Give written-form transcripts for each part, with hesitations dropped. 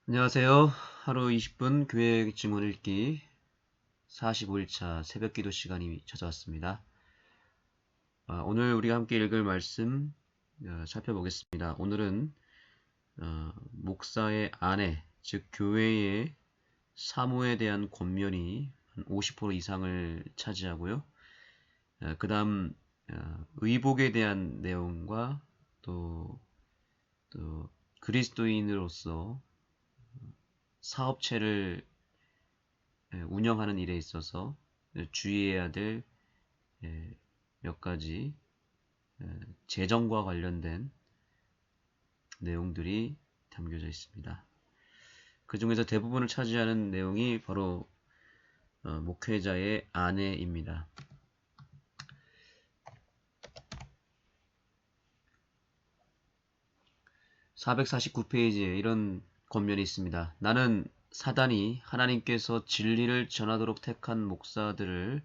안녕하세요. 하루 20분 교회 증언 읽기 45일차 새벽 기도 시간이 찾아왔습니다. 오늘 우리가 함께 읽을 말씀 살펴보겠습니다. 오늘은 목사의 아내, 즉 교회의 사모에 대한 권면이 한 50% 이상을 차지하고요. 그 다음 의복에 대한 내용과 또 그리스도인으로서 사업체를 운영하는 일에 있어서 주의해야 될 몇 가지 재정과 관련된 내용들이 담겨져 있습니다. 그 중에서 대부분을 차지하는 내용이 바로 목회자의 아내입니다. 449페이지에 이런 권면이 있습니다. 나는 사단이 하나님께서 진리를 전하도록 택한 목사들을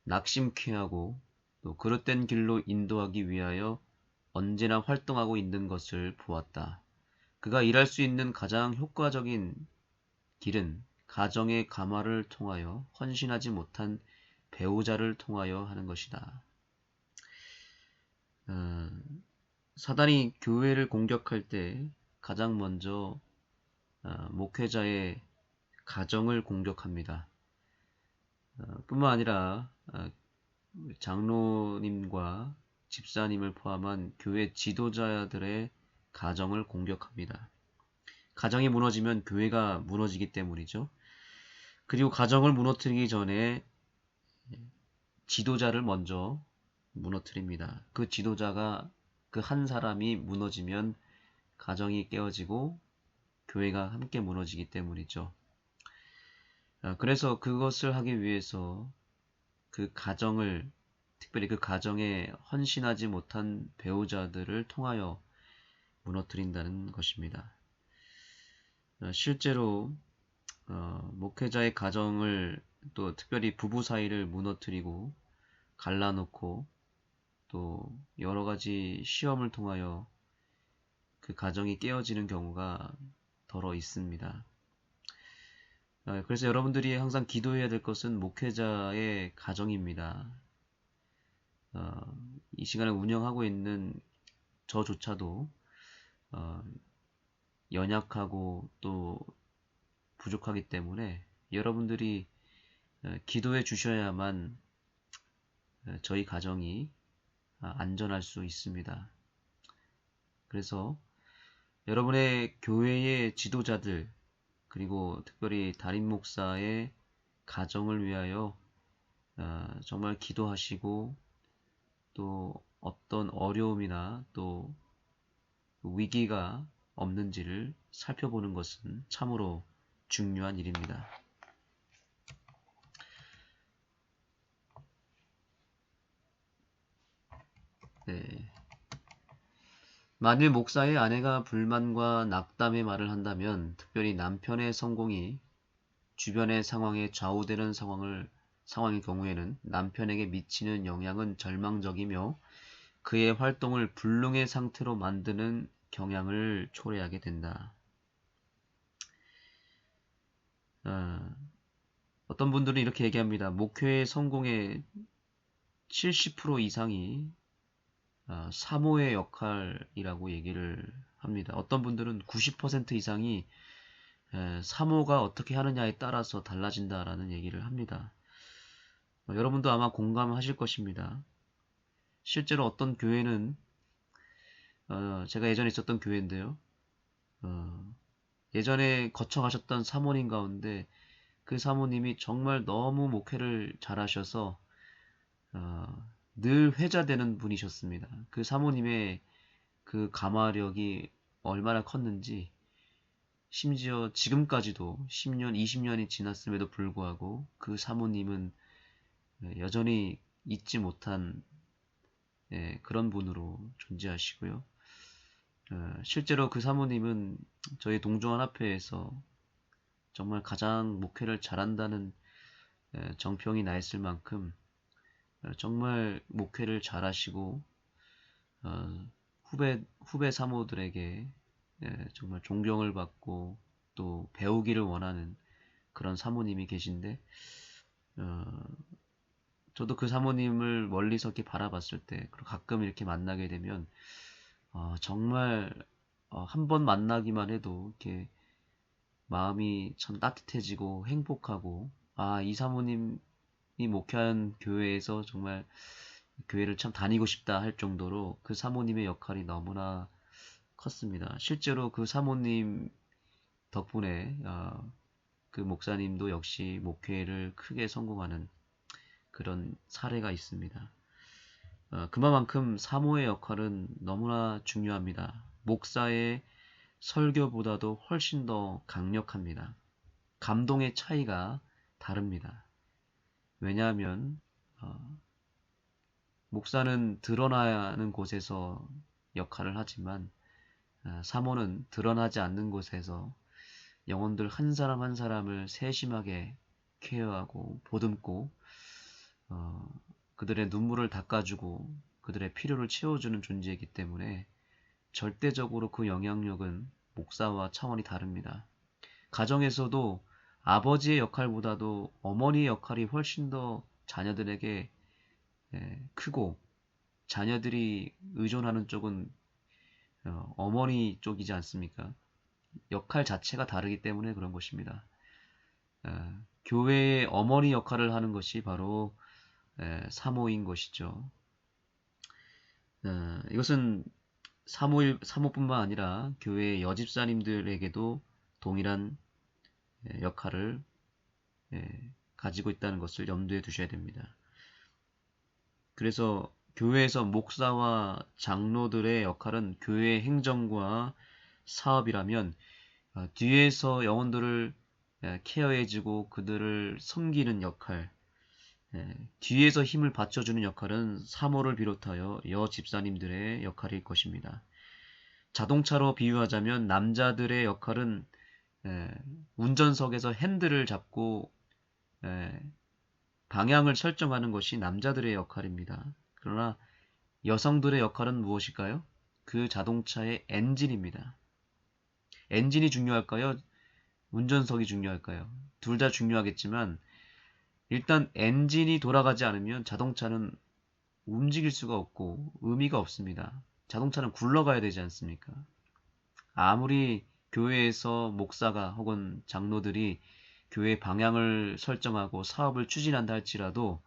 낙심케 하고 또 그릇된 길로 인도하기 위하여 언제나 활동하고 있는 것을 보았다. 그가 일할 수 있는 가장 효과적인 길은 가정의 가마를 통하여 헌신하지 못한 배우자를 통하여 하는 것이다. 사단이 교회를 공격할 때 가장 먼저 목회자의 가정을 공격합니다. 뿐만 아니라 장로님과 집사님을 포함한 교회 지도자들의 가정을 공격합니다. 가정이 무너지면 교회가 무너지기 때문이죠. 그리고 가정을 무너뜨리기 전에 지도자를 먼저 무너뜨립니다. 그 지도자가 그 한 사람이 무너지면 가정이 깨어지고 교회가 함께 무너지기 때문이죠. 그래서 그것을 하기 위해서 그 가정을, 특별히 그 가정에 헌신하지 못한 배우자들을 통하여 무너뜨린다는 것입니다. 실제로 목회자의 가정을, 또 특별히 부부 사이를 무너뜨리고 갈라놓고 또 여러 가지 시험을 통하여 그 가정이 깨어지는 경우가 더러 있습니다. 그래서 여러분들이 항상 기도해야 될 것은 목회자의 가정입니다. 이 시간을 운영하고 있는 저조차도 연약하고 또 부족하기 때문에 여러분들이 기도해 주셔야만 저희 가정이 안전할 수 있습니다. 그래서 여러분의 교회의 지도자들, 그리고 특별히 담임 목사의 가정을 위하여 정말 기도하시고 또 어떤 어려움이나 또 위기가 없는지를 살펴보는 것은 참으로 중요한 일입니다. 네. 만일 목사의 아내가 불만과 낙담의 말을 한다면, 특별히 남편의 성공이 주변의 상황에 좌우되는 상황의 경우에는 남편에게 미치는 영향은 절망적이며 그의 활동을 불능의 상태로 만드는 경향을 초래하게 된다. 어떤 분들은 이렇게 얘기합니다. 목회의 성공의 70% 이상이 사모의 역할이라고 얘기를 합니다. 어떤 분들은 90% 이상이 사모가 어떻게 하느냐에 따라서 달라진다라는 얘기를 합니다. 여러분도 아마 공감하실 것입니다. 실제로 어떤 교회는 제가 예전에 있었던 교회인데요. 예전에 거쳐가셨던 사모님 가운데 그 사모님이 정말 너무 목회를 잘하셔서 늘 회자되는 분이셨습니다. 그 사모님의 그 가마력이 얼마나 컸는지, 심지어 지금까지도 10년, 20년이 지났음에도 불구하고 그 사모님은 여전히 잊지 못한 그런 분으로 존재하시고요. 실제로 그 사모님은 저희 동종환합회에서 정말 가장 목회를 잘한다는 정평이 나 있을 만큼 정말 목회를 잘하시고 후배 사모들에게 정말 존경을 받고 또 배우기를 원하는 그런 사모님이 계신데, 저도 그 사모님을 멀리서 이렇게 바라봤을 때, 그리고 가끔 이렇게 만나게 되면, 정말 한 번 만나기만 해도 이렇게 마음이 참 따뜻해지고 행복하고, 이 사모님이 목회하는 교회에서 정말 교회를 참 다니고 싶다 할 정도로 그 사모님의 역할이 너무나 컸습니다. 실제로 그 사모님 덕분에 그 목사님도 역시 목회를 크게 성공하는 그런 사례가 있습니다. 그만큼 사모의 역할은 너무나 중요합니다. 목사의 설교보다도 훨씬 더 강력합니다. 감동의 차이가 다릅니다. 왜냐하면 목사는 드러나야 하는 곳에서 역할을 하지만 사모는 드러나지 않는 곳에서 영혼들 한 사람 한 사람을 세심하게 케어하고 보듬고 그들의 눈물을 닦아주고 그들의 필요를 채워주는 존재이기 때문에 절대적으로 그 영향력은 목사와 차원이 다릅니다. 가정에서도 아버지의 역할보다도 어머니의 역할이 훨씬 더 자녀들에게 크고, 자녀들이 의존하는 쪽은 어머니 쪽이지 않습니까? 역할 자체가 다르기 때문에 그런 것입니다. 교회의 어머니 역할을 하는 것이 바로 사모인 것이죠. 이것은 사모뿐만 아니라 교회의 여집사님들에게도 동일한 역할을 가지고 있다는 것을 염두에 두셔야 됩니다. 그래서 교회에서 목사와 장로들의 역할은 교회의 행정과 사업이라면 뒤에서 영혼들을 케어해주고 그들을 섬기는 역할, 뒤에서 힘을 받쳐주는 역할은 사모를 비롯하여 여집사님들의 역할일 것입니다. 자동차로 비유하자면 남자들의 역할은 운전석에서 핸들을 잡고 방향을 설정하는 것이 남자들의 역할입니다. 그러나 여성들의 역할은 무엇일까요? 그 자동차의 엔진입니다. 엔진이 중요할까요? 운전석이 중요할까요? 둘 다 중요하겠지만 일단 엔진이 돌아가지 않으면 자동차는 움직일 수가 없고 의미가 없습니다. 자동차는 굴러가야 되지 않습니까? 아무리 교회에서 목사가 혹은 장로들이 교회 방향을 설정하고 사업을 추진한다 할지라도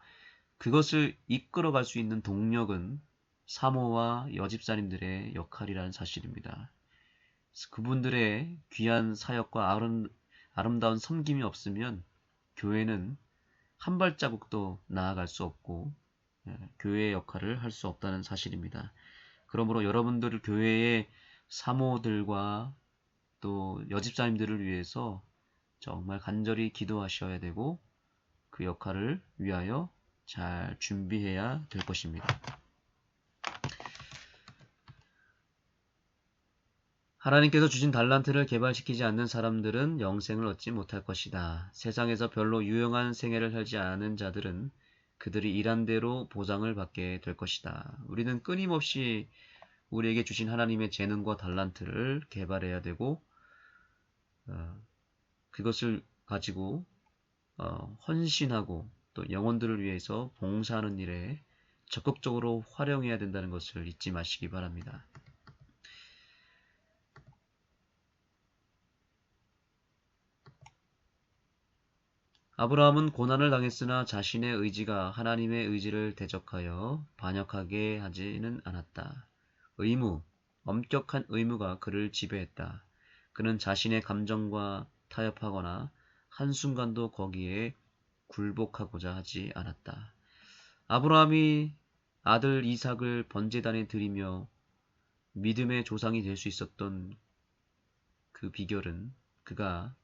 그것을 이끌어갈 수 있는 동력은 사모와 여집사님들의 역할이라는 사실입니다. 그분들의 귀한 사역과 아름다운 섬김이 없으면 교회는 한 발자국도 나아갈 수 없고 교회의 역할을 할 수 없다는 사실입니다. 그러므로 여러분들 교회의 사모들과 또 여집사님들을 위해서 정말 간절히 기도하셔야 되고 그 역할을 위하여 잘 준비해야 될 것입니다. 하나님께서 주신 달란트를 개발시키지 않는 사람들은 영생을 얻지 못할 것이다. 세상에서 별로 유용한 생애를 살지 않은 자들은 그들이 일한 대로 보상을 받게 될 것이다. 우리는 끊임없이 우리에게 주신 하나님의 재능과 달란트를 개발해야 되고 그것을 가지고 헌신하고 또 영혼들을 위해서 봉사하는 일에 적극적으로 활용해야 된다는 것을 잊지 마시기 바랍니다. 아브라함은 고난을 당했으나 자신의 의지가 하나님의 의지를 대적하여 반역하게 하지는 않았다. 엄격한 의무가 그를 지배했다. 그는 자신의 감정과 타협하거나 한순간도 거기에 굴복하고자 하지 않았다. 아브라함이 아들 이삭을 번제단에 드리며 믿음의 조상이 될 수 있었던 그 비결은 그가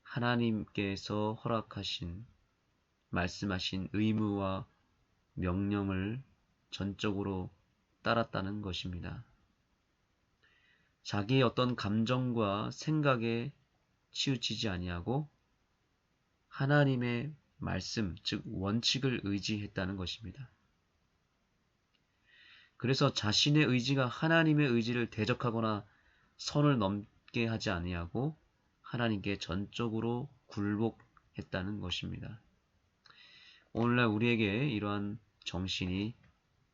하나님께서 허락하신 말씀하신 의무와 명령을 전적으로 따랐다는 것입니다. 자기의 어떤 감정과 생각에 치우치지 아니하고 하나님의 말씀, 즉 원칙을 의지했다는 것입니다. 그래서 자신의 의지가 하나님의 의지를 대적하거나 선을 넘게 하지 아니하고 하나님께 전적으로 굴복했다는 것입니다. 오늘날 우리에게 이러한 정신이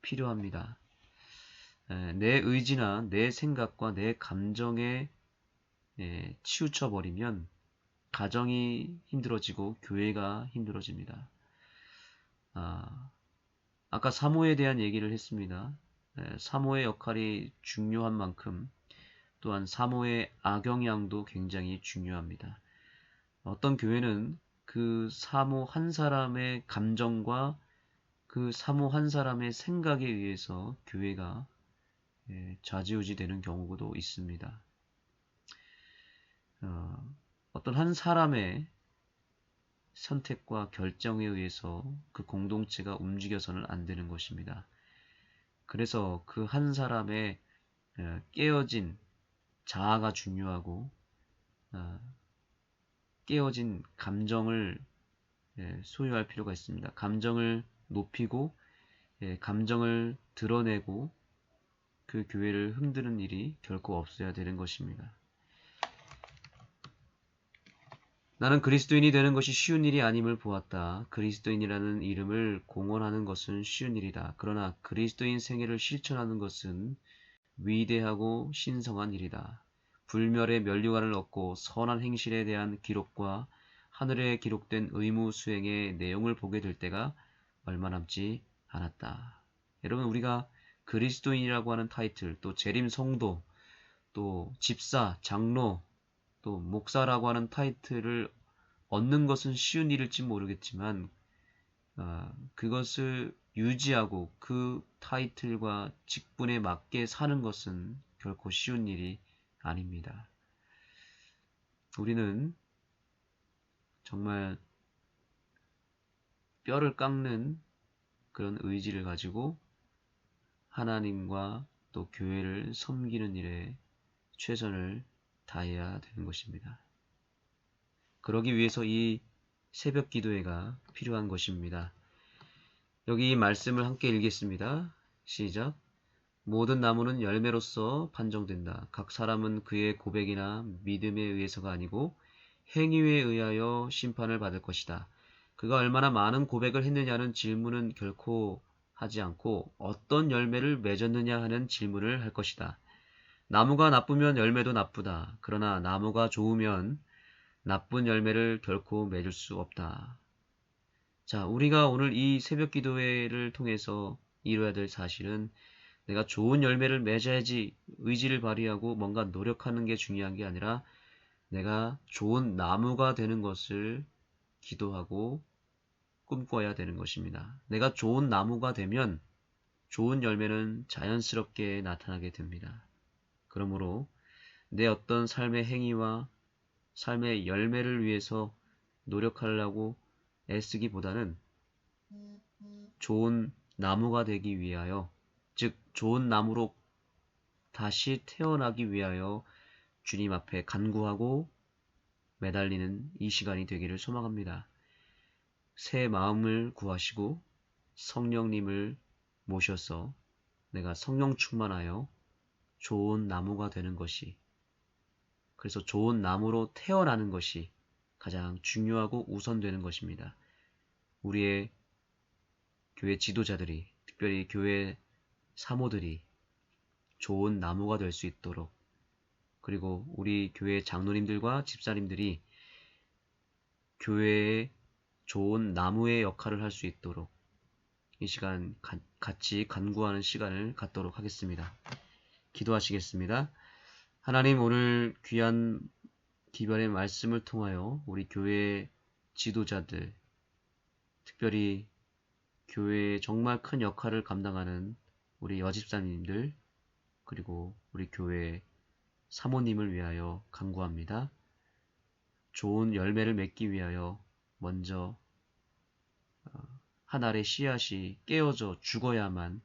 필요합니다. 내 의지나 내 생각과 내 감정에 치우쳐버리면 가정이 힘들어지고 교회가 힘들어집니다. 아까 사모에 대한 얘기를 했습니다. 사모의 역할이 중요한 만큼 또한 사모의 악영향도 굉장히 중요합니다. 어떤 교회는 그 사모 한 사람의 감정과 그 사모 한 사람의 생각에 의해서 교회가 좌지우지 되는 경우도 있습니다. 어떤 한 사람의 선택과 결정에 의해서 그 공동체가 움직여서는 안 되는 것입니다. 그래서 그 한 사람의 깨어진 자아가 중요하고 깨어진 감정을 소유할 필요가 있습니다. 감정을 높이고 감정을 드러내고 그 교회를 흔드는 일이 결코 없어야 되는 것입니다. 나는 그리스도인이 되는 것이 쉬운 일이 아님을 보았다. 그리스도인이라는 이름을 공언하는 것은 쉬운 일이다. 그러나 그리스도인 생애를 실천하는 것은 위대하고 신성한 일이다. 불멸의 면류관을 얻고 선한 행실에 대한 기록과 하늘에 기록된 의무 수행의 내용을 보게 될 때가 얼마 남지 않았다. 여러분, 우리가 그리스도인이라고 하는 타이틀, 또 재림 성도, 또 집사, 장로, 또 목사라고 하는 타이틀을 얻는 것은 쉬운 일일지 모르겠지만 그것을 유지하고 그 타이틀과 직분에 맞게 사는 것은 결코 쉬운 일이 아닙니다. 우리는 정말 뼈를 깎는 그런 의지를 가지고 하나님과 또 교회를 섬기는 일에 최선을 다해야 되는 것입니다. 그러기 위해서 이 새벽 기도회가 필요한 것입니다. 여기 이 말씀을 함께 읽겠습니다. 시작. 모든 나무는 열매로서 판정된다. 각 사람은 그의 고백이나 믿음에 의해서가 아니고 행위에 의하여 심판을 받을 것이다. 그가 얼마나 많은 고백을 했느냐는 질문은 결코 하지 않고 어떤 열매를 맺었느냐 하는 질문을 할 것이다. 나무가 나쁘면 열매도 나쁘다. 그러나 나무가 좋으면 나쁜 열매를 결코 맺을 수 없다. 자, 우리가 오늘 이 새벽 기도회를 통해서 이루어야 될 사실은 내가 좋은 열매를 맺어야지 의지를 발휘하고 뭔가 노력하는 게 중요한 게 아니라 내가 좋은 나무가 되는 것을 기도하고 꿈꿔야 되는 것입니다. 내가 좋은 나무가 되면 좋은 열매는 자연스럽게 나타나게 됩니다. 그러므로 내 어떤 삶의 행위와 삶의 열매를 위해서 노력하려고 애쓰기보다는 좋은 나무가 되기 위하여, 즉 좋은 나무로 다시 태어나기 위하여 주님 앞에 간구하고 매달리는 이 시간이 되기를 소망합니다. 새 마음을 구하시고 성령님을 모셔서 내가 성령 충만하여 좋은 나무가 되는 것이, 그래서 좋은 나무로 태어나는 것이 가장 중요하고 우선되는 것입니다. 우리의 교회 지도자들이, 특별히 교회 사모들이 좋은 나무가 될 수 있도록, 그리고 우리 교회 장로님들과 집사님들이 교회의 좋은 나무의 역할을 할 수 있도록 이 시간 같이 간구하는 시간을 갖도록 하겠습니다. 기도하시겠습니다. 하나님, 오늘 귀한 기별의 말씀을 통하여 우리 교회 지도자들, 특별히 교회에 정말 큰 역할을 감당하는 우리 여집사님들, 그리고 우리 교회 사모님을 위하여 간구합니다. 좋은 열매를 맺기 위하여 먼저 한 알의 씨앗이 깨어져 죽어야만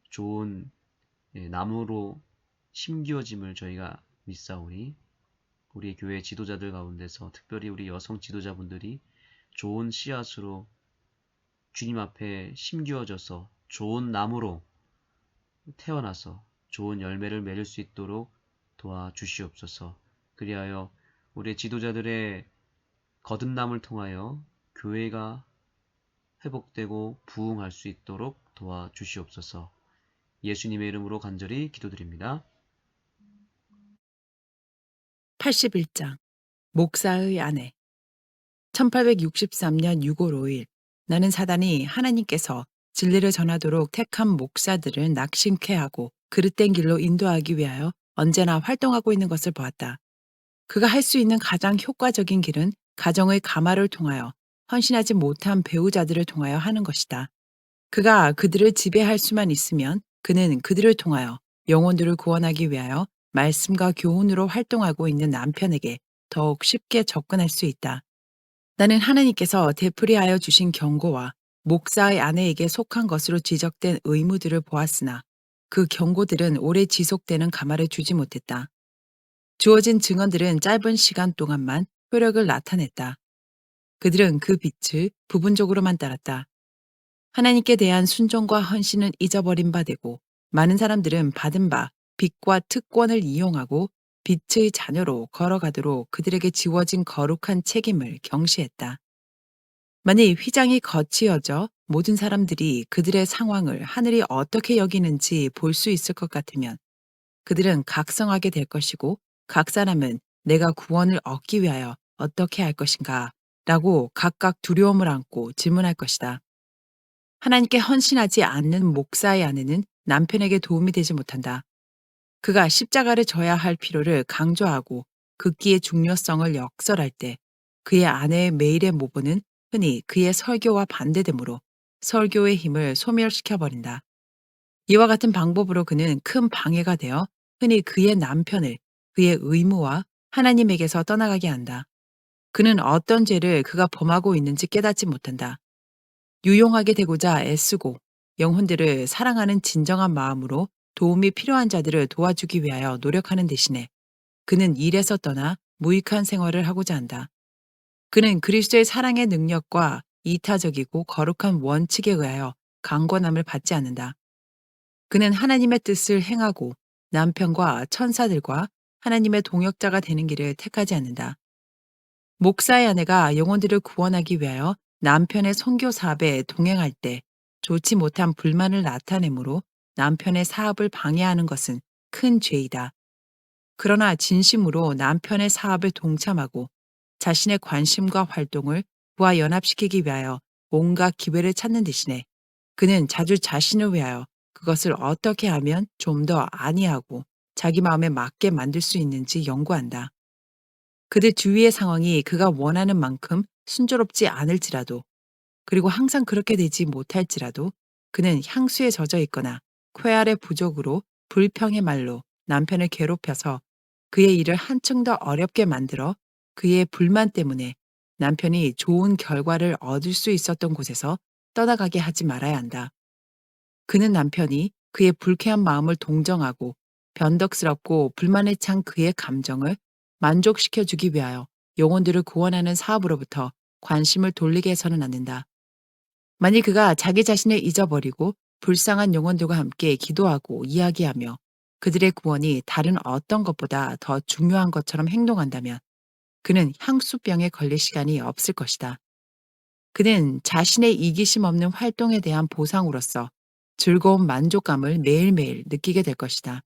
좋은 나무로 심기어짐을 저희가 믿사오니 우리 교회 지도자들 가운데서 특별히 우리 여성 지도자분들이 좋은 씨앗으로 주님 앞에 심기어져서 좋은 나무로 태어나서 좋은 열매를 맺을 수 있도록 도와주시옵소서. 그리하여 우리 지도자들의 거듭남을 통하여 교회가 회복되고 부흥할 수 있도록 도와주시옵소서. 예수님의 이름으로 간절히 기도드립니다. 81장 목사의 아내 1863년 6월 5일 나는 사단이 하나님께서 진리를 전하도록 택한 목사들을 낙심케 하고 그릇된 길로 인도하기 위하여 언제나 활동하고 있는 것을 보았다. 그가 할 수 있는 가장 효과적인 길은 가정의 가마를 통하여 헌신하지 못한 배우자들을 통하여 하는 것이다. 그가 그들을 지배할 수만 있으면 그는 그들을 통하여 영혼들을 구원하기 위하여 말씀과 교훈으로 활동하고 있는 남편에게 더욱 쉽게 접근할 수 있다. 나는 하나님께서 되풀이하여 주신 경고와 목사의 아내에게 속한 것으로 지적된 의무들을 보았으나 그 경고들은 오래 지속되는 가마를 주지 못했다. 주어진 증언들은 짧은 시간 동안만 효력을 나타냈다. 그들은 그 빛을 부분적으로만 따랐다. 하나님께 대한 순종과 헌신은 잊어버린 바 되고 많은 사람들은 받은 바 빛과 특권을 이용하고 빛의 자녀로 걸어가도록 그들에게 지워진 거룩한 책임을 경시했다. 만일 휘장이 거치어져 모든 사람들이 그들의 상황을 하늘이 어떻게 여기는지 볼 수 있을 것 같으면 그들은 각성하게 될 것이고 각 사람은 내가 구원을 얻기 위하여 어떻게 할 것인가 라고 각각 두려움을 안고 질문할 것이다. 하나님께 헌신하지 않는 목사의 아내는 남편에게 도움이 되지 못한다. 그가 십자가를 져야 할 필요를 강조하고 극기의 중요성을 역설할 때 그의 아내의 매일의 모범은 흔히 그의 설교와 반대되므로 설교의 힘을 소멸시켜버린다. 이와 같은 방법으로 그는 큰 방해가 되어 흔히 그의 남편을 그의 의무와 하나님에게서 떠나가게 한다. 그는 어떤 죄를 그가 범하고 있는지 깨닫지 못한다. 유용하게 되고자 애쓰고 영혼들을 사랑하는 진정한 마음으로 도움이 필요한 자들을 도와주기 위하여 노력하는 대신에 그는 일에서 떠나 무익한 생활을 하고자 한다. 그는 그리스도의 사랑의 능력과 이타적이고 거룩한 원칙에 의하여 강권함을 받지 않는다. 그는 하나님의 뜻을 행하고 남편과 천사들과 하나님의 동역자가 되는 길을 택하지 않는다. 목사의 아내가 영혼들을 구원하기 위하여 남편의 선교 사업에 동행할 때 좋지 못한 불만을 나타내므로 남편의 사업을 방해하는 것은 큰 죄이다. 그러나 진심으로 남편의 사업에 동참하고 자신의 관심과 활동을 그와 연합시키기 위하여 온갖 기회를 찾는 대신에 그는 자주 자신을 위하여 그것을 어떻게 하면 좀 더 안이하고 자기 마음에 맞게 만들 수 있는지 연구한다. 그들 주위의 상황이 그가 원하는 만큼 순조롭지 않을지라도 그리고 항상 그렇게 되지 못할지라도 그는 향수에 젖어 있거나 쾌활의 부족으로 불평의 말로 남편을 괴롭혀서 그의 일을 한층 더 어렵게 만들어 그의 불만 때문에 남편이 좋은 결과를 얻을 수 있었던 곳에서 떠나가게 하지 말아야 한다. 그는 남편이 그의 불쾌한 마음을 동정하고 변덕스럽고 불만에 찬 그의 감정을 만족시켜주기 위하여 영혼들을 구원하는 사업으로부터 관심을 돌리게 해서는 안 된다. 만일 그가 자기 자신을 잊어버리고 불쌍한 영혼들과 함께 기도하고 이야기하며 그들의 구원이 다른 어떤 것보다 더 중요한 것처럼 행동한다면 그는 향수병에 걸릴 시간이 없을 것이다. 그는 자신의 이기심 없는 활동에 대한 보상으로서 즐거운 만족감을 매일매일 느끼게 될 것이다.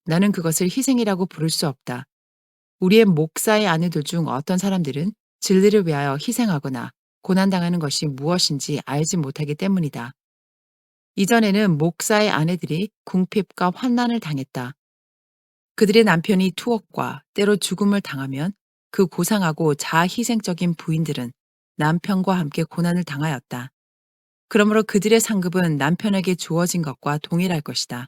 나는 그것을 희생이라고 부를 수 없다. 우리의 목사의 아내들 중 어떤 사람들은 진리를 위하여 희생하거나 고난당하는 것이 무엇인지 알지 못하기 때문이다. 이전에는 목사의 아내들이 궁핍과 환난을 당했다. 그들의 남편이 투옥과 때로 죽음을 당하면 그 고상하고 자아희생적인 부인들은 남편과 함께 고난을 당하였다. 그러므로 그들의 상급은 남편에게 주어진 것과 동일할 것이다.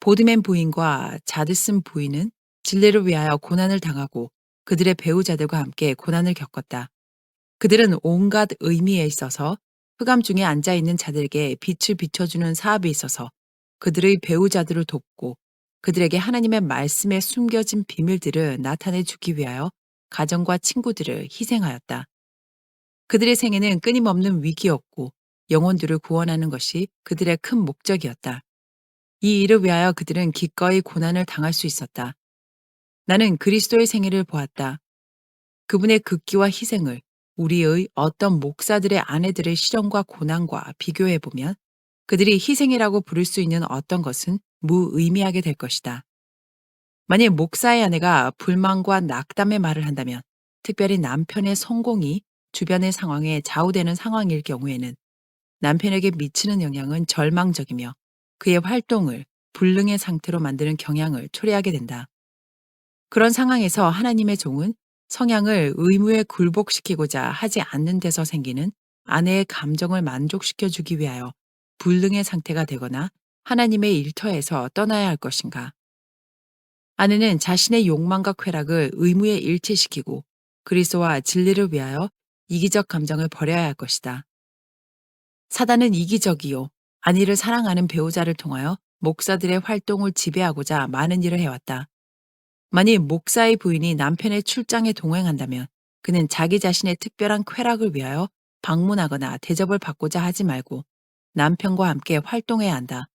보드맨 부인과 자드슨 부인은 진리를 위하여 고난을 당하고 그들의 배우자들과 함께 고난을 겪었다. 그들은 온갖 의미에 있어서 흑암 중에 앉아있는 자들에게 빛을 비춰주는 사업에 있어서 그들의 배우자들을 돕고 그들에게 하나님의 말씀에 숨겨진 비밀들을 나타내 주기 위하여 가정과 친구들을 희생하였다. 그들의 생애는 끊임없는 위기였고 영혼들을 구원하는 것이 그들의 큰 목적이었다. 이 일을 위하여 그들은 기꺼이 고난을 당할 수 있었다. 나는 그리스도의 생애를 보았다. 그분의 극기와 희생을 우리의 어떤 목사들의 아내들의 실현과 고난과 비교해 보면 그들이 희생이라고 부를 수 있는 어떤 것은 무의미하게 될 것이다. 만일 목사의 아내가 불만과 낙담의 말을 한다면, 특별히 남편의 성공이 주변의 상황에 좌우되는 상황일 경우에는 남편에게 미치는 영향은 절망적이며 그의 활동을 불능의 상태로 만드는 경향을 초래하게 된다. 그런 상황에서 하나님의 종은 성향을 의무에 굴복시키고자 하지 않는 데서 생기는 아내의 감정을 만족시켜 주기 위하여 불능의 상태가 되거나 하나님의 일터에서 떠나야 할 것인가? 아내는 자신의 욕망과 쾌락을 의무에 일치시키고 그리스도와 진리를 위하여 이기적 감정을 버려야 할 것이다. 사단은 이기적이요, 안위를 사랑하는 배우자를 통하여 목사들의 활동을 지배하고자 많은 일을 해왔다. 만일 목사의 부인이 남편의 출장에 동행한다면 그는 자기 자신의 특별한 쾌락을 위하여 방문하거나 대접을 받고자 하지 말고 남편과 함께 활동해야 한다.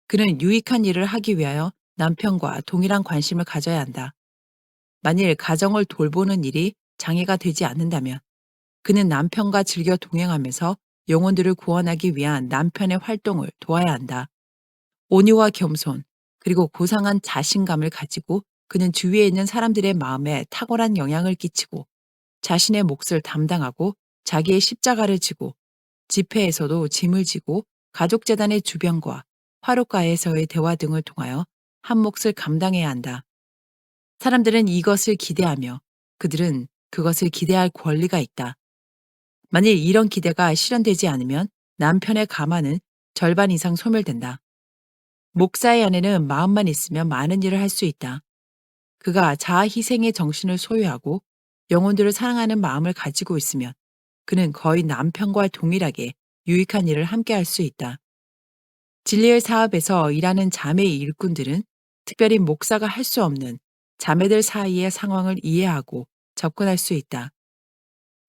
그는 유익한 일을 하기 위하여 남편과 동일한 관심을 가져야 한다. 만일 가정을 돌보는 일이 장애가 되지 않는다면 그는 남편과 즐겨 동행하면서 영혼들을 구원하기 위한 남편의 활동을 도와야 한다. 온유와 겸손, 그리고 고상한 자신감을 가지고 그는 주위에 있는 사람들의 마음에 탁월한 영향을 끼치고 자신의 몫을 담당하고 자기의 십자가를 지고 집회에서도 짐을 지고 가족재단의 주변과 화롯가에서의 대화 등을 통하여 한 몫을 감당해야 한다. 사람들은 이것을 기대하며 그들은 그것을 기대할 권리가 있다. 만일 이런 기대가 실현되지 않으면 남편의 가마는 절반 이상 소멸된다. 목사의 아내는 마음만 있으면 많은 일을 할 수 있다. 그가 자아 희생의 정신을 소유하고 영혼들을 사랑하는 마음을 가지고 있으면 그는 거의 남편과 동일하게 유익한 일을 함께 할 수 있다. 진리의 사업에서 일하는 자매 일꾼들은 특별히 목사가 할 수 없는 자매들 사이의 상황을 이해하고 접근할 수 있다.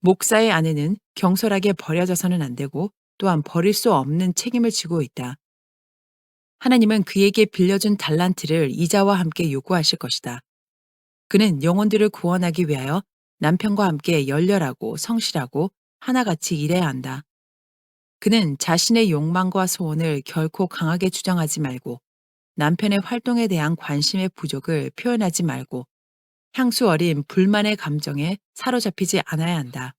목사의 아내는 경솔하게 버려져서는 안 되고 또한 버릴 수 없는 책임을 지고 있다. 하나님은 그에게 빌려준 달란트를 이자와 함께 요구하실 것이다. 그는 영혼들을 구원하기 위하여 남편과 함께 열렬하고 성실하고 하나같이 일해야 한다. 그는 자신의 욕망과 소원을 결코 강하게 주장하지 말고 남편의 활동에 대한 관심의 부족을 표현하지 말고 향수 어린 불만의 감정에 사로잡히지 않아야 한다.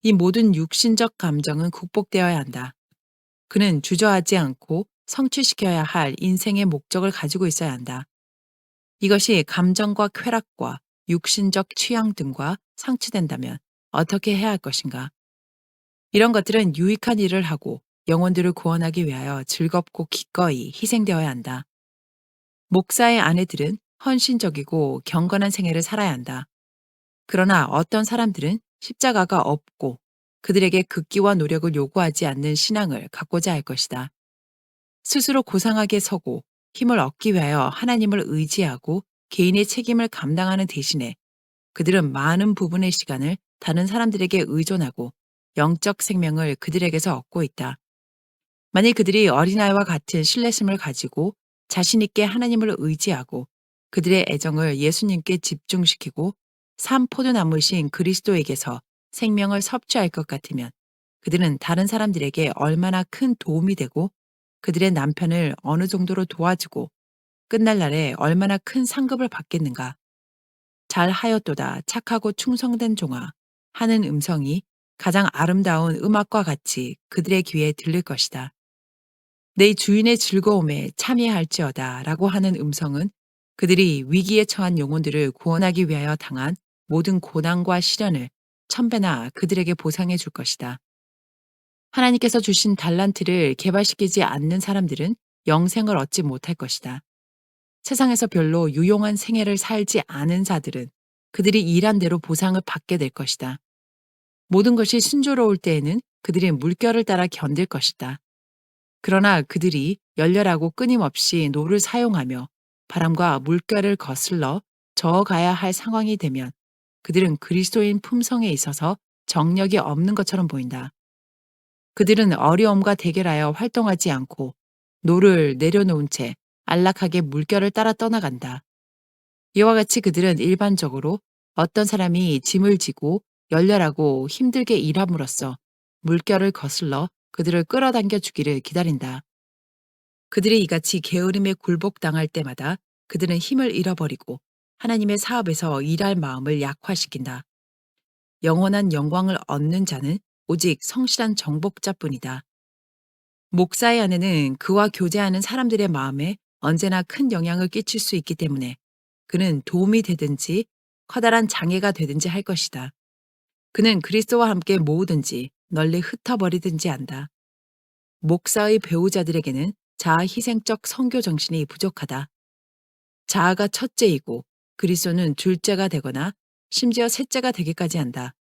이 모든 육신적 감정은 극복되어야 한다. 그는 주저하지 않고 성취시켜야 할 인생의 목적을 가지고 있어야 한다. 이것이 감정과 쾌락과 육신적 취향 등과 상치된다면 어떻게 해야 할 것인가? 이런 것들은 유익한 일을 하고 영혼들을 구원하기 위하여 즐겁고 기꺼이 희생되어야 한다. 목사의 아내들은 헌신적이고 경건한 생애를 살아야 한다. 그러나 어떤 사람들은 십자가가 없고 그들에게 극기와 노력을 요구하지 않는 신앙을 갖고자 할 것이다. 스스로 고상하게 서고 힘을 얻기 위하여 하나님을 의지하고 개인의 책임을 감당하는 대신에 그들은 많은 부분의 시간을 다른 사람들에게 의존하고 영적 생명을 그들에게서 얻고 있다. 만일 그들이 어린아이와 같은 신뢰심을 가지고 자신있게 하나님을 의지하고 그들의 애정을 예수님께 집중시키고 산 포도나무이신 그리스도에게서 생명을 섭취할 것 같으면 그들은 다른 사람들에게 얼마나 큰 도움이 되고 그들의 남편을 어느 정도로 도와주고 끝날 날에 얼마나 큰 상급을 받겠는가. 잘하였도다 착하고 충성된 종아 하는 음성이 가장 아름다운 음악과 같이 그들의 귀에 들릴 것이다. 내 주인의 즐거움에 참여할지어다 라고 하는 음성은 그들이 위기에 처한 영혼들을 구원하기 위하여 당한 모든 고난과 시련을 천배나 그들에게 보상해 줄 것이다. 하나님께서 주신 달란트를 개발시키지 않는 사람들은 영생을 얻지 못할 것이다. 세상에서 별로 유용한 생애를 살지 않은 자들은 그들이 일한 대로 보상을 받게 될 것이다. 모든 것이 순조로울 때에는 그들이 물결을 따라 견딜 것이다. 그러나 그들이 열렬하고 끊임없이 노를 사용하며 바람과 물결을 거슬러 저어가야 할 상황이 되면 그들은 그리스도인 품성에 있어서 정력이 없는 것처럼 보인다. 그들은 어려움과 대결하여 활동하지 않고 노를 내려놓은 채 안락하게 물결을 따라 떠나간다. 이와 같이 그들은 일반적으로 어떤 사람이 짐을 지고 열렬하고 힘들게 일함으로써 물결을 거슬러 그들을 끌어당겨 주기를 기다린다. 그들이 이같이 게으름에 굴복당할 때마다 그들은 힘을 잃어버리고 하나님의 사업에서 일할 마음을 약화시킨다. 영원한 영광을 얻는 자는 오직 성실한 정복자뿐이다. 목사의 아내는 그와 교제하는 사람들의 마음에 언제나 큰 영향을 끼칠 수 있기 때문에 그는 도움이 되든지 커다란 장애가 되든지 할 것이다. 그는 그리스도와 함께 모으든지 널리 흩어버리든지 한다. 목사의 배우자들에게는 자아 희생적 선교 정신이 부족하다. 자아가 첫째이고 그리스도는 둘째가 되거나 심지어 셋째가 되기까지 한다.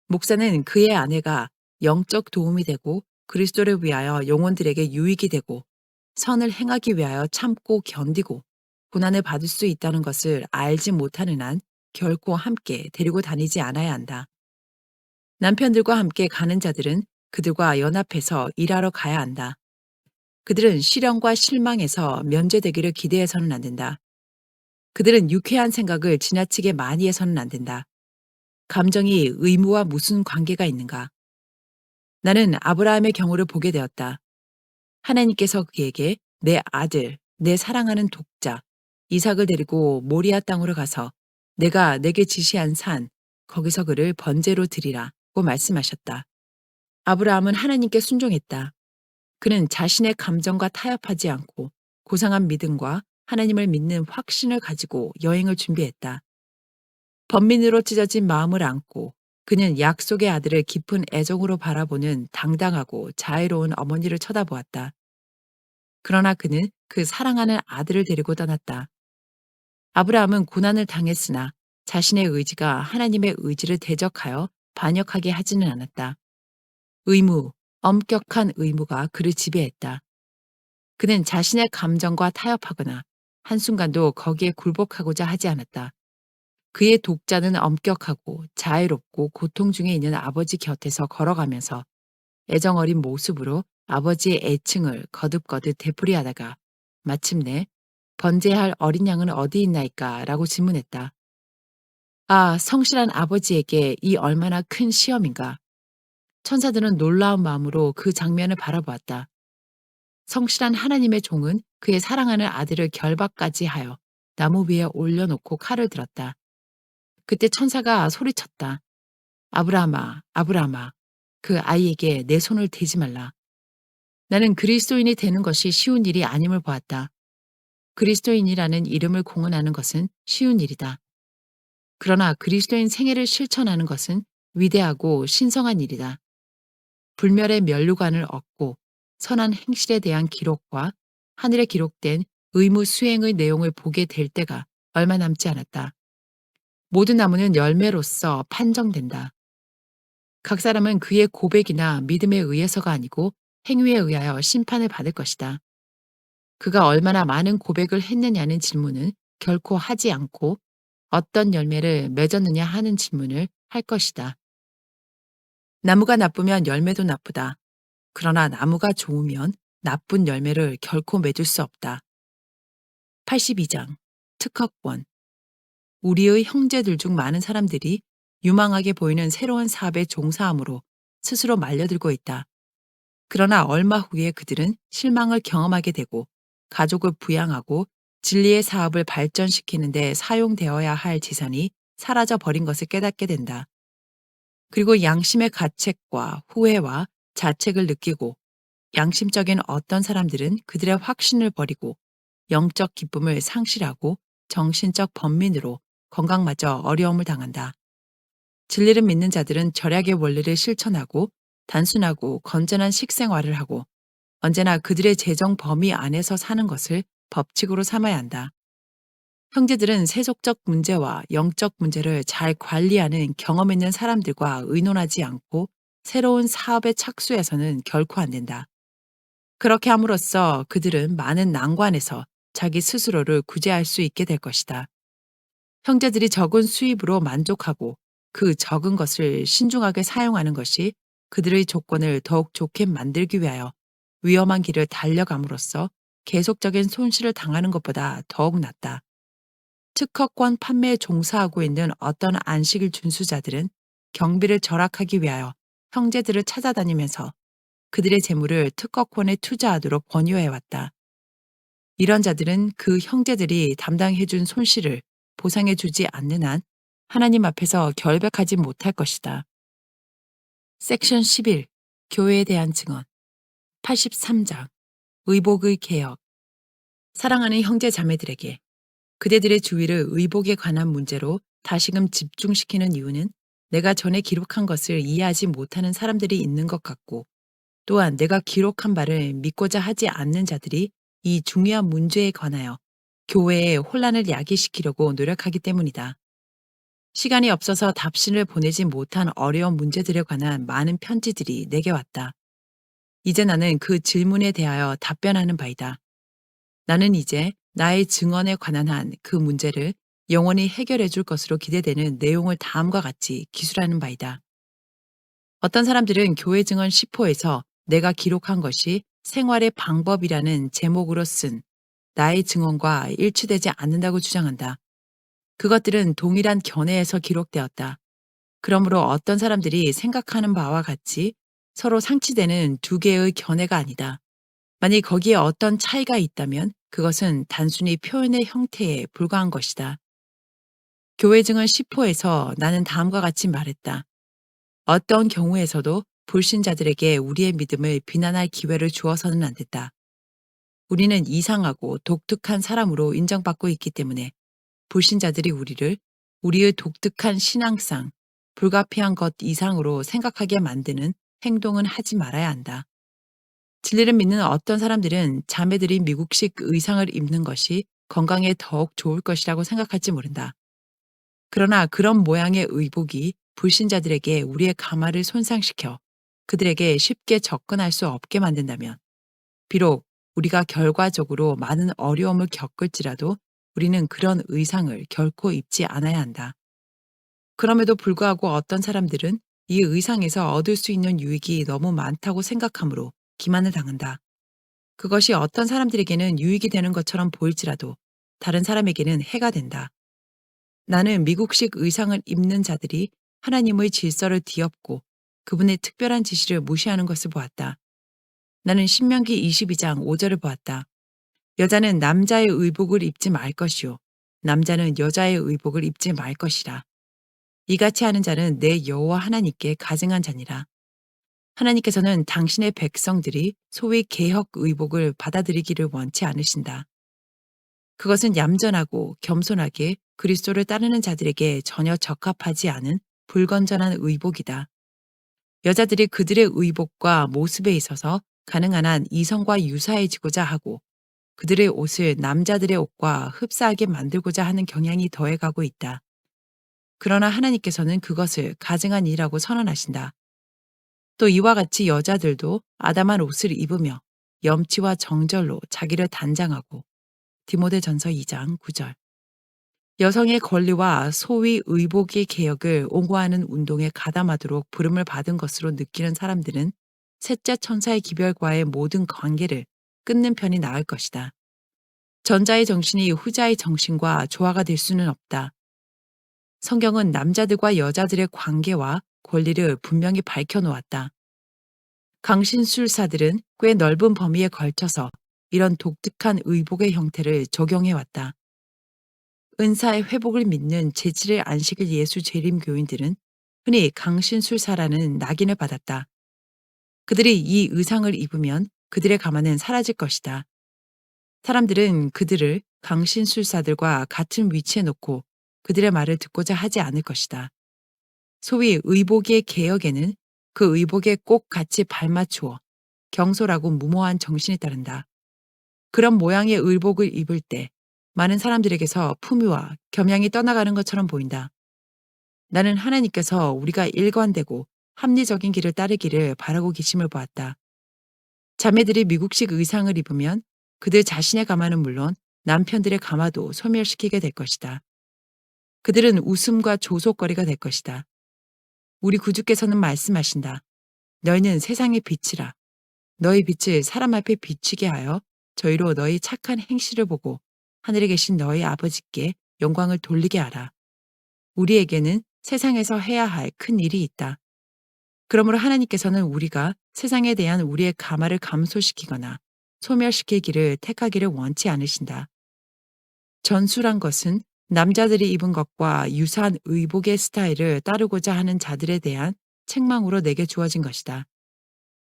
목사는 그의 아내가 영적 도움이 되고 그리스도를 위하여 영혼들에게 유익이 되고 선을 행하기 위하여 참고 견디고 고난을 받을 수 있다는 것을 알지 못하는 한 결코 함께 데리고 다니지 않아야 한다. 남편들과 함께 가는 자들은 그들과 연합해서 일하러 가야 한다. 그들은 시련과 실망에서 면제되기를 기대해서는 안 된다. 그들은 유쾌한 생각을 지나치게 많이 해서는 안 된다. 감정이 의무와 무슨 관계가 있는가? 나는 아브라함의 경우를 보게 되었다. 하나님께서 그에게 내 아들, 내 사랑하는 독자, 이삭을 데리고 모리아 땅으로 가서 내가 내게 지시한 산, 거기서 그를 번제로 드리라고 말씀하셨다. 아브라함은 하나님께 순종했다. 그는 자신의 감정과 타협하지 않고 고상한 믿음과 하나님을 믿는 확신을 가지고 여행을 준비했다. 번민으로 찢어진 마음을 안고 그는 약속의 아들을 깊은 애정으로 바라보는 당당하고 자애로운 어머니를 쳐다보았다. 그러나 그는 그 사랑하는 아들을 데리고 떠났다. 아브라함은 고난을 당했으나 자신의 의지가 하나님의 의지를 대적하여 반역하게 하지는 않았다. 의무, 엄격한 의무가 그를 지배했다. 그는 자신의 감정과 타협하거나 한순간도 거기에 굴복하고자 하지 않았다. 그의 독자는 엄격하고 자애롭고 고통 중에 있는 아버지 곁에서 걸어가면서 애정어린 모습으로 아버지의 애칭을 거듭거듭 되풀이하다가 마침내 번제할 어린 양은 어디 있나이까? 라고 질문했다. 아, 성실한 아버지에게 이 얼마나 큰 시험인가. 천사들은 놀라운 마음으로 그 장면을 바라보았다. 성실한 하나님의 종은 그의 사랑하는 아들을 결박까지 하여 나무 위에 올려놓고 칼을 들었다. 그때 천사가 소리쳤다. 아브라함아, 아브라함아, 그 아이에게 내 손을 대지 말라. 나는 그리스도인이 되는 것이 쉬운 일이 아님을 보았다. 그리스도인이라는 이름을 공언하는 것은 쉬운 일이다. 그러나 그리스도인 생애를 실천하는 것은 위대하고 신성한 일이다. 불멸의 면류관을 얻고 선한 행실에 대한 기록과 하늘에 기록된 의무 수행의 내용을 보게 될 때가 얼마 남지 않았다. 모든 나무는 열매로서 판정된다. 각 사람은 그의 고백이나 믿음에 의해서가 아니고 행위에 의하여 심판을 받을 것이다. 그가 얼마나 많은 고백을 했느냐는 질문은 결코 하지 않고 어떤 열매를 맺었느냐 하는 질문을 할 것이다. 나무가 나쁘면 열매도 나쁘다. 그러나 나무가 좋으면 나쁜 열매를 결코 맺을 수 없다. 82장 특허권. 우리의 형제들 중 많은 사람들이 유망하게 보이는 새로운 사업에 종사함으로 스스로 말려들고 있다. 그러나 얼마 후에 그들은 실망을 경험하게 되고 가족을 부양하고 진리의 사업을 발전시키는 데 사용되어야 할 재산이 사라져 버린 것을 깨닫게 된다. 그리고 양심의 가책과 후회와 자책을 느끼고 양심적인 어떤 사람들은 그들의 확신을 버리고 영적 기쁨을 상실하고 정신적 번민으로 건강마저 어려움을 당한다. 진리를 믿는 자들은 절약의 원리를 실천하고 단순하고 건전한 식생활을 하고 언제나 그들의 재정 범위 안에서 사는 것을 법칙으로 삼아야 한다. 형제들은 세속적 문제와 영적 문제를 잘 관리하는 경험 있는 사람들과 의논하지 않고 새로운 사업에 착수해서는 결코 안 된다. 그렇게 함으로써 그들은 많은 난관에서 자기 스스로를 구제할 수 있게 될 것이다. 형제들이 적은 수입으로 만족하고 그 적은 것을 신중하게 사용하는 것이 그들의 조건을 더욱 좋게 만들기 위하여 위험한 길을 달려감으로써 계속적인 손실을 당하는 것보다 더욱 낫다. 특허권 판매에 종사하고 있는 어떤 안식일 준수자들은 경비를 절약하기 위하여 형제들을 찾아다니면서 그들의 재물을 특허권에 투자하도록 권유해왔다. 이런 자들은 그 형제들이 담당해준 손실을 보상해주지 않는 한 하나님 앞에서 결백하지 못할 것이다. 섹션 11. 교회에 대한 증언. 83장. 의복의 개혁. 사랑하는 형제 자매들에게 그대들의 주의를 의복에 관한 문제로 다시금 집중시키는 이유는 내가 전에 기록한 것을 이해하지 못하는 사람들이 있는 것 같고, 또한 내가 기록한 바를 믿고자 하지 않는 자들이 이 중요한 문제에 관하여 교회에 혼란을 야기시키려고 노력하기 때문이다. 시간이 없어서 답신을 보내지 못한 어려운 문제들에 관한 많은 편지들이 내게 왔다. 이제 나는 그 질문에 대하여 답변하는 바이다. 나는 이제 나의 증언에 관한 한 그 문제를 영원히 해결해 줄 것으로 기대되는 내용을 다음과 같이 기술하는 바이다. 어떤 사람들은 교회 증언 10호에서 내가 기록한 것이 생활의 방법이라는 제목으로 쓴 나의 증언과 일치되지 않는다고 주장한다. 그것들은 동일한 견해에서 기록되었다. 그러므로 어떤 사람들이 생각하는 바와 같이 서로 상치되는 두 개의 견해가 아니다. 만일 거기에 어떤 차이가 있다면 그것은 단순히 표현의 형태에 불과한 것이다. 교회 증언 10호에서 나는 다음과 같이 말했다. 어떤 경우에서도 불신자들에게 우리의 믿음을 비난할 기회를 주어서는 안 됐다. 우리는 이상하고 독특한 사람으로 인정받고 있기 때문에 불신자들이 우리를 우리의 독특한 신앙상, 불가피한 것 이상으로 생각하게 만드는 행동은 하지 말아야 한다. 진리를 믿는 어떤 사람들은 자매들이 미국식 의상을 입는 것이 건강에 더욱 좋을 것이라고 생각할지 모른다. 그러나 그런 모양의 의복이 불신자들에게 우리의 감화를 손상시켜 그들에게 쉽게 접근할 수 없게 만든다면, 비록 우리가 결과적으로 많은 어려움을 겪을지라도 우리는 그런 의상을 결코 입지 않아야 한다. 그럼에도 불구하고 어떤 사람들은 이 의상에서 얻을 수 있는 유익이 너무 많다고 생각하므로 기만을 당한다. 그것이 어떤 사람들에게는 유익이 되는 것처럼 보일지라도 다른 사람에게는 해가 된다. 나는 미국식 의상을 입는 자들이 하나님의 질서를 뒤엎고 그분의 특별한 지시를 무시하는 것을 보았다. 나는 신명기 22장 5절을 보았다. 여자는 남자의 의복을 입지 말 것이요 남자는 여자의 의복을 입지 말 것이라. 이같이 하는 자는 내 여호와 하나님께 가증한 자니라. 하나님께서는 당신의 백성들이 소위 개혁 의복을 받아들이기를 원치 않으신다. 그것은 얌전하고 겸손하게 그리스도를 따르는 자들에게 전혀 적합하지 않은 불건전한 의복이다. 여자들이 그들의 의복과 모습에 있어서 가능한 한 이성과 유사해지고자 하고 그들의 옷을 남자들의 옷과 흡사하게 만들고자 하는 경향이 더해가고 있다. 그러나 하나님께서는 그것을 가증한 일이라고 선언하신다. 또 이와 같이 여자들도 아담한 옷을 입으며 염치와 정절로 자기를 단장하고 디모데전서 2장 9절. 여성의 권리와 소위 의복의 개혁을 옹호하는 운동에 가담하도록 부름을 받은 것으로 느끼는 사람들은 셋째 천사의 기별과의 모든 관계를 끊는 편이 나을 것이다. 전자의 정신이 후자의 정신과 조화가 될 수는 없다. 성경은 남자들과 여자들의 관계와 권리를 분명히 밝혀놓았다. 강신술사들은 꽤 넓은 범위에 걸쳐서 이런 독특한 의복의 형태를 적용해왔다. 은사의 회복을 믿는 제7일 안식일 예수 재림 교인들은 흔히 강신술사라는 낙인을 받았다. 그들이 이 의상을 입으면 그들의 가만은 사라질 것이다. 사람들은 그들을 강신술사들과 같은 위치에 놓고 그들의 말을 듣고자 하지 않을 것이다. 소위 의복의 개혁에는 그 의복에 꼭 같이 발맞추어 경솔하고 무모한 정신이 따른다. 그런 모양의 의복을 입을 때 많은 사람들에게서 품위와 겸양이 떠나가는 것처럼 보인다. 나는 하나님께서 우리가 일관되고 합리적인 길을 따르기를 바라고 계심을 보았다. 자매들이 미국식 의상을 입으면 그들 자신의 가마는 물론 남편들의 가마도 소멸시키게 될 것이다. 그들은 웃음과 조속거리가 될 것이다. 우리 구주께서는 말씀하신다. 너희는 세상의 빛이라. 너희 빛을 사람 앞에 비추게 하여 저희로 너희 착한 행실을 보고 하늘에 계신 너희 아버지께 영광을 돌리게 하라. 우리에게는 세상에서 해야 할 큰 일이 있다. 그러므로 하나님께서는 우리가 세상에 대한 우리의 가마를 감소시키거나 소멸시키기를 택하기를 원치 않으신다. 전수란 것은 남자들이 입은 것과 유사한 의복의 스타일을 따르고자 하는 자들에 대한 책망으로 내게 주어진 것이다.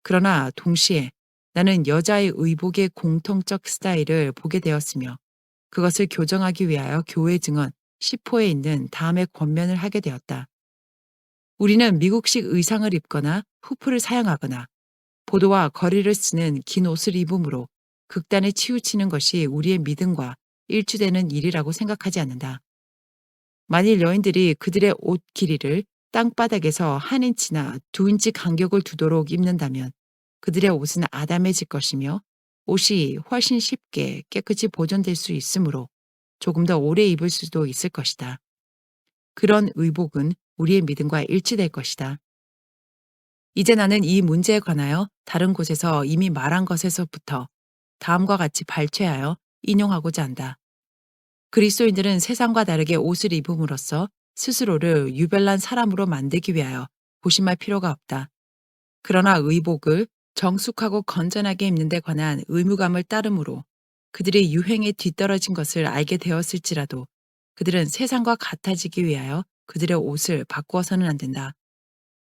그러나 동시에 나는 여자의 의복의 공통적 스타일을 보게 되었으며 그것을 교정하기 위하여 교회 증언 10호에 있는 다음의 권면을 하게 되었다. 우리는 미국식 의상을 입거나 후프를 사용하거나 보도와 거리를 쓰는 긴 옷을 입음으로 극단에 치우치는 것이 우리의 믿음과 일치되는 일이라고 생각하지 않는다. 만일 여인들이 그들의 옷 길이를 땅바닥에서 한 인치나 두 인치 간격을 두도록 입는다면 그들의 옷은 아담해질 것이며 옷이 훨씬 쉽게 깨끗이 보존될 수 있으므로 조금 더 오래 입을 수도 있을 것이다. 그런 의복은 우리의 믿음과 일치될 것이다. 이제 나는 이 문제에 관하여 다른 곳에서 이미 말한 것에서부터 다음과 같이 발췌하여 인용하고자 한다. 그리스도인들은 세상과 다르게 옷을 입음으로써 스스로를 유별난 사람으로 만들기 위하여 고심할 필요가 없다. 그러나 의복을 정숙하고 건전하게 입는 데 관한 의무감을 따름으로 그들의 유행에 뒤떨어진 것을 알게 되었을지라도 그들은 세상과 같아지기 위하여 그들의 옷을 바꾸어서는 안 된다.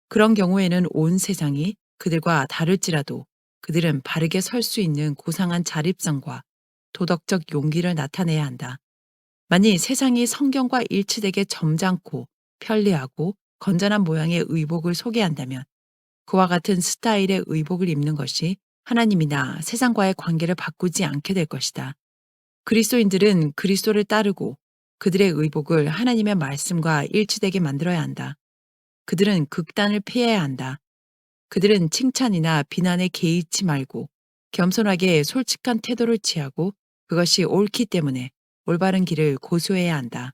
그런 경우에는 온 세상이 그들과 다를지라도 그들은 바르게 설 수 있는 고상한 자립성과 도덕적 용기를 나타내야 한다. 만일 세상이 성경과 일치되게 점잖고 편리하고 건전한 모양의 의복을 소개한다면 그와 같은 스타일의 의복을 입는 것이 하나님이나 세상과의 관계를 바꾸지 않게 될 것이다. 그리스도인들은 그리스도를 따르고 그들의 의복을 하나님의 말씀과 일치되게 만들어야 한다. 그들은 극단을 피해야 한다. 그들은 칭찬이나 비난에 개의치 말고 겸손하게 솔직한 태도를 취하고 그것이 옳기 때문에 올바른 길을 고수해야 한다.